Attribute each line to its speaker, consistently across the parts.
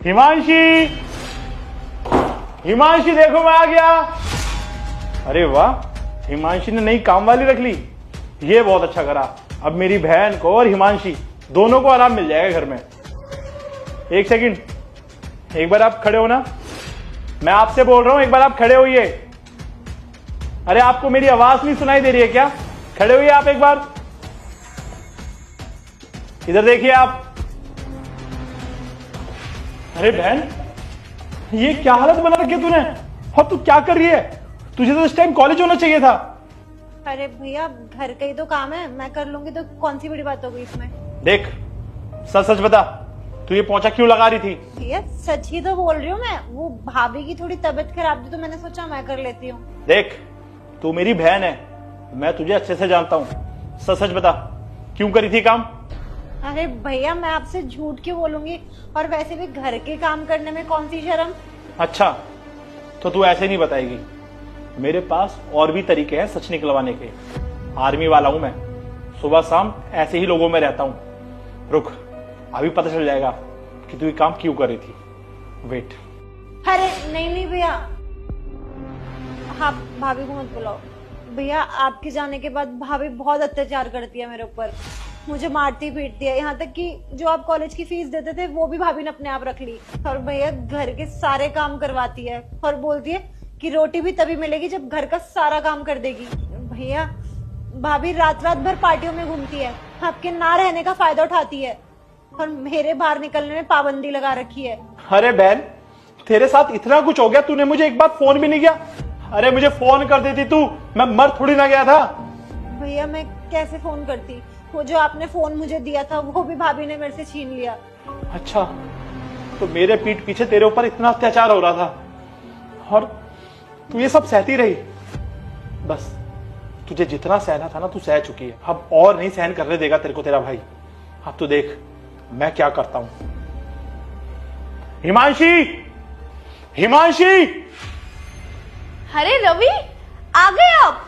Speaker 1: हिमांशी, हिमांशी देखो मैं आ गया। अरे वाह, हिमांशी ने नई काम वाली रख ली। ये बहुत अच्छा करा। अब मेरी बहन को और हिमांशी दोनों को आराम मिल जाएगा घर में। एक सेकंड, एक बार आप खड़े हो ना, मैं आपसे बोल रहा हूं, एक बार आप खड़े होइए। अरे आपको मेरी आवाज नहीं सुनाई दे रही है क्या? खड़े होइए आप एक बार, इधर देखिए आप। अरे बहन, ये क्या हालत बना रखी है तूने? और तू क्या कर रही है? तुझे तो इस टाइम कॉलेज होना चाहिए था।
Speaker 2: अरे भैया, घर का ही तो काम है, मैं कर लूंगी तो कौन सी बड़ी बात हो गई इसमें।
Speaker 1: देख, सच सच बता, तू ये पोंछा क्यों लगा रही थी?
Speaker 2: भैया सच ही तो बोल रही हूँ मैं। वो भाभी की थोड़ी तबीयत खराब थी तो मैंने सोचा मैं कर लेती हूँ।
Speaker 1: देख, तू मेरी बहन है, मैं तुझे अच्छे से जानता हूँ। सच सच बता, क्यों करी थी काम?
Speaker 2: अरे भैया, मैं आपसे झूठ क्यों बोलूंगी, और वैसे भी घर के काम करने में कौन सी शर्म।
Speaker 1: अच्छा, तो तू ऐसे नहीं बताएगी। मेरे पास और भी तरीके हैं सच निकलवाने के। आर्मी वाला हूं मैं, सुबह शाम ऐसे ही लोगों में रहता हूं। रुक, अभी पता चल जाएगा कि तू ये काम क्यों कर रही थी। वेट।
Speaker 2: अरे नहीं नहीं भैया, हाँ भाभी को मत बुलाओ। भैया आपके जाने के बाद भाभी बहुत अत्याचार करती है मेरे ऊपर, मुझे मारती पीटती है। यहाँ तक कि जो आप कॉलेज की फीस देते थे वो भी भाभी ने अपने आप रख ली। और भैया घर के सारे काम करवाती है और बोलती है कि रोटी भी तभी मिलेगी जब घर का सारा काम कर देगी। भैया भाभी रात रात भर पार्टियों में घूमती है, आपके ना रहने का फायदा उठाती है और मेरे बाहर निकलने में पाबंदी लगा रखी है।
Speaker 1: अरे बहन, तेरे साथ इतना कुछ हो गया, तूने मुझे एक बार फोन भी नहीं किया। अरे मुझे फोन कर देती तू, मैं मर थोड़ी ना गया था।
Speaker 2: भैया मैं कैसे फोन करती, वो जो आपने फोन मुझे दिया था वो भी भाभी ने मेरे से छीन लिया।
Speaker 1: अच्छा, तो मेरे पीठ पीछे तेरे ऊपर इतना अत्याचार हो रहा था और तू ये सब सहती रही। बस, तुझे जितना सहना था ना तू सह चुकी है, अब और नहीं सहन करने देगा तेरे को तेरा भाई। अब तू देख मैं क्या करता हूं। हिमांशी, हिमांशी!
Speaker 3: अरे रवि, आ गए आप?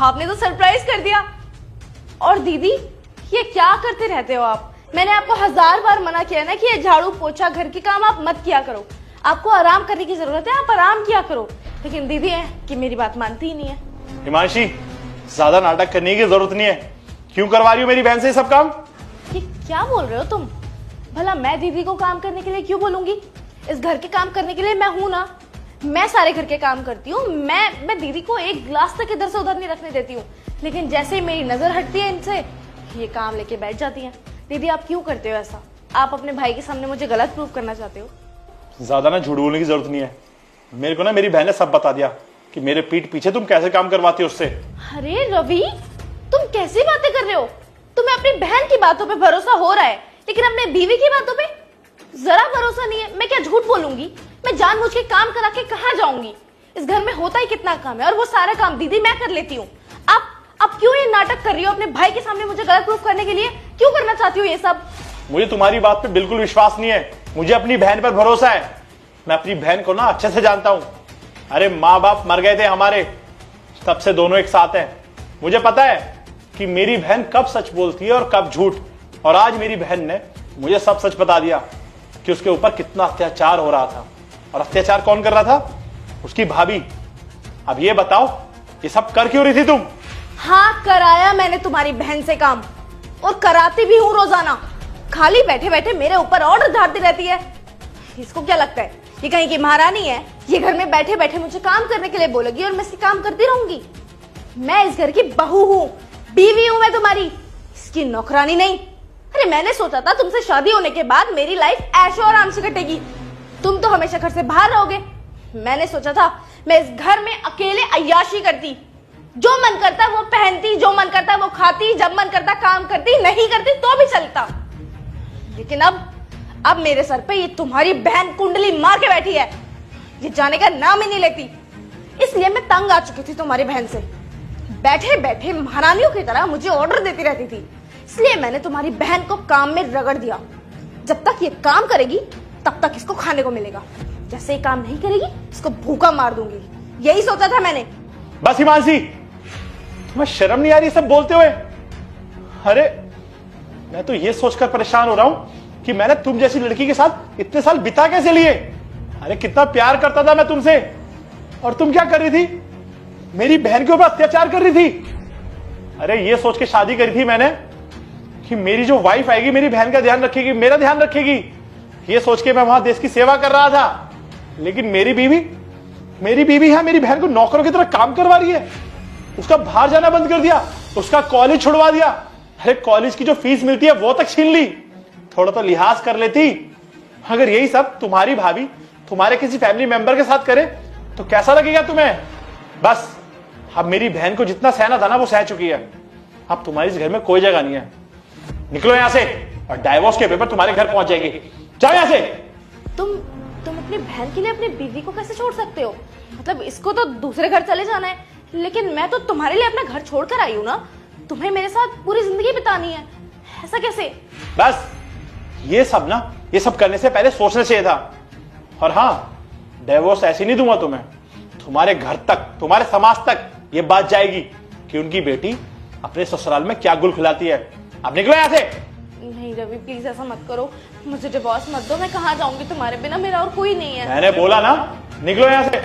Speaker 3: आपने तो सरप्राइज कर दिया। और दीदी, ये क्या करते रहते हो आप? मैंने आपको 1000 बार मना किया ना कि ये झाड़ू पोछा घर के काम आप मत किया करो। आपको आराम करने की जरूरत है, आप आराम किया करो। लेकिन दीदी है कि मेरी बात मानती ही नहीं है।
Speaker 1: हिमांशी, ज्यादा नाटक करने की जरूरत नहीं है। क्यों करवा रही हो मेरी बहन से सब काम?
Speaker 3: ये क्या बोल रहे हो तुम? भला मैं दीदी को काम करने के लिए क्यों बोलूंगी? इस घर के काम करने के लिए मैं हूं ना। मैं सारे घर के काम करती हूँ। मैं दीदी को एक ग्लास तक इधर से उधर नहीं रखने देती हूँ। लेकिन जैसे ही मेरी नजर हटती है इनसे, ये काम लेके बैठ जाती हैं। दीदी आप क्यों करते हो ऐसा? आप अपने भाई के सामने मुझे गलत प्रूव करना चाहते हो?
Speaker 1: ज्यादा ना झूठ बोलने की जरूरत नहीं है। मेरे को ना मेरी बहन ने सब बता दिया कि मेरे पीठ पीछे तुम कैसे काम करवाती हो उससे।
Speaker 3: अरे रवि, तुम कैसी बातें कर रहे हो? तुम्हें अपनी बहन की बातों पे भरोसा हो रहा है, लेकिन अपने बीवी की बातों पे जरा भरोसा नहीं है। मैं क्या झूठ बोलूंगी? मैं जानबूझ के काम करा के कहाँ जाऊंगी? इस घर में होता ही कितना काम है और वो सारा काम दीदी मैं कर लेती हूँ। आप क्यों ये नाटक कर रही हो अपने भाई के सामने मुझे गलत प्रूफ करने के लिए? क्यों करना चाहती हो ये सब?
Speaker 1: मुझे तुम्हारी बात पे बिल्कुल विश्वास नहीं है। मुझे अपनी बहन पर भरोसा है। मैं अपनी बहन को ना अच्छे से जानता हूं। अरे माँ बाप मर गए थे हमारे, तब से दोनों एक साथ हैं। मुझे पता है कि मेरी बहन कब सच बोलती है और कब झूठ। और आज मेरी बहन ने मुझे सब सच बता दिया कि उसके ऊपर कितना अत्याचार हो रहा था। और अत्याचार कौन कर रहा था? उसकी भाभी। अब ये बताओ, ये सब कर क्यों रही थी तुम?
Speaker 3: हाँ, कराया मैंने तुम्हारी बहन से काम, और कराती भी हूँ रोजाना। खाली बैठे बैठे मेरे ऊपर ऑर्डर धारती रहती है। इसको क्या लगता है ये कहीं की महारानी है? ये घर में बैठे बैठे मुझे काम करने के लिए बोलेगी और मैं इसकी काम करती रहूंगी? मैं इस घर की बहू हूँ, बीवी हूँ मैं तुम्हारी, इसकी नौकरानी नहीं। अरे मैंने सोचा था तुमसे शादी होने के बाद मेरी लाइफ ऐशो आराम से कटेगी। तुम तो हमेशा घर से बाहर रहोगे। मैंने सोचा था मैं इस घर में अकेले अय्याशी करती, जो मन करता वो पहनती, जो मन करता वो खाती, जब मन करता काम करती, नहीं करती तो भी चलता। लेकिन अब मेरे सर पे ये तुम्हारी बहन कुंडली मार के बैठी है, ये जाने का नाम ही नहीं लेती। इसलिए मैं तंग आ चुकी थी तुम्हारी बहन से। बैठे बैठे महारानियों की तरह मुझे ऑर्डर देती रहती थी। इसलिए मैंने तुम्हारी बहन को काम में रगड़ दिया। जब तक ये काम करेगी तब तक इसको खाने को मिलेगा। जैसे ये काम नहीं करेगी इसको भूखा मार दूंगी। यही सोचा था मैंने।
Speaker 1: बस हिमांशी, तुम्हें शर्म नहीं आ रही सब बोलते हुए? अरे मैं तो ये सोचकर परेशान हो रहा हूं कि मैंने तुम जैसी लड़की के साथ इतने साल बिता कैसे लिए। अरे कितना प्यार करता था मैं तुमसे, और तुम क्या कर रही थी, मेरी बहन के ऊपर अत्याचार कर रही थी। अरे ये सोच के शादी करी थी मैंने कि मेरी जो वाइफ आएगी मेरी बहन का ध्यान रखेगी, मेरा ध्यान रखेगी। ये सोच के मैं वहां देश की सेवा कर रहा था, लेकिन मेरी बीवी है मेरी बहन को नौकरों की तरह काम करवा रही है। उसका बाहर जाना बंद कर दिया, उसका कॉलेज छुड़वा दिया। अरे कॉलेज की जो फीस मिलती है वो तक छीन ली। थोड़ा तो लिहाज कर लेती। अगर यही सब तुम्हारी भाभी तुम्हारे किसी फैमिली मेंबर के साथ करे तो कैसा लगेगा तुम्हें। बस अब मेरी बहन को जितना सहना था ना वो सह चुकी है। अब तुम्हारी इस घर में कोई जगह नहीं है। निकलो यहां से, और डाइवोर्स के पेपर तुम्हारे घर पहुंच जाएंगे। जाओ यहां से।
Speaker 3: तुम अपनी बहन के लिए अपनी बीवी को कैसे छोड़ सकते हो? मतलब इसको तो दूसरे घर चले जाना है, लेकिन मैं तो तुम्हारे लिए अपना घर छोड़कर आई हूँ ना। तुम्हें मेरे साथ पूरी जिंदगी बितानी है, ऐसा कैसे?
Speaker 1: बस ये सब करने से पहले सोचना चाहिए था। और हाँ, डिवोर्स ऐसे नहीं दूंगा तुम्हें, तुम्हारे घर तक, तुम्हारे समाज तक ये बात जाएगी कि उनकी बेटी अपने ससुराल में क्या गुल खिलाती है। अब निकलो यहां से।
Speaker 3: नहीं रवि, प्लीज ऐसा मत करो, मुझे डिवोर्स मत दो। मैं कहां जाऊंगी तुम्हारे बिना, मेरा और कोई नहीं है।
Speaker 1: मैंने बोला ना, निकलो यहां से।